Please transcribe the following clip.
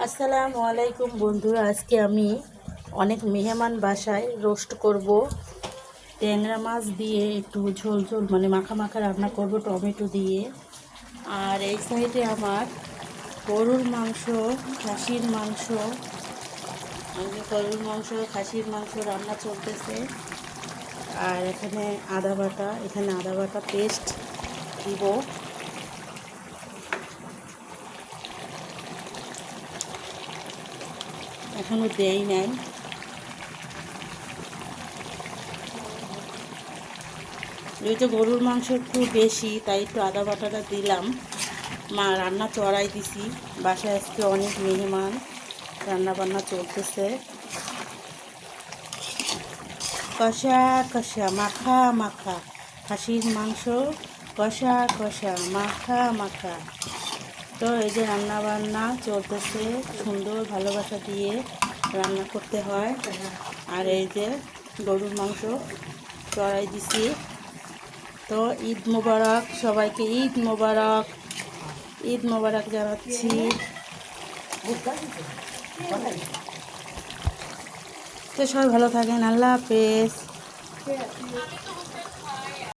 আসসালামু আলাইকুম বন্ধুরা, আজকে আমি অনেক মেহমান বাসায় রোস্ট করব। ট্যাংরা মাছ দিয়ে একটু ঝোল ঝোল মানে মাখা মাখা রান্না করব টমেটো দিয়ে। আর এই সাইডে আমার গরুর মাংস, খাসির মাংস, খাসির মাংস রান্না চলতেছে। আর এখানে আদা বাটা পেস্ট দিব। এখনও দেই নাই। যেহেতু গরুর মাংস একটু বেশি, তাই একটু আদা বাটাটা দিলাম। রান্না চড়াই দিছি, বাসায় আজকে অনেক মেহমান, রান্না বান্না চলতেছে। কষা কষা মাখা মাখা খাসির মাংস, কষা কষা মাখা মাখা। তো এই যে রান্না বান্না চলতেছে, সুন্দর ভালোবাসা দিয়ে রান্না করতে হয়। আর এই যে গরুর মাংস চড়াই দিছি। তো ঈদ মোবারক সবাইকে, ঈদ মোবারক, ঈদ মোবারক জানাচ্ছি। তো সবাই ভালো থাকেন, আল্লাহ হাফেজ।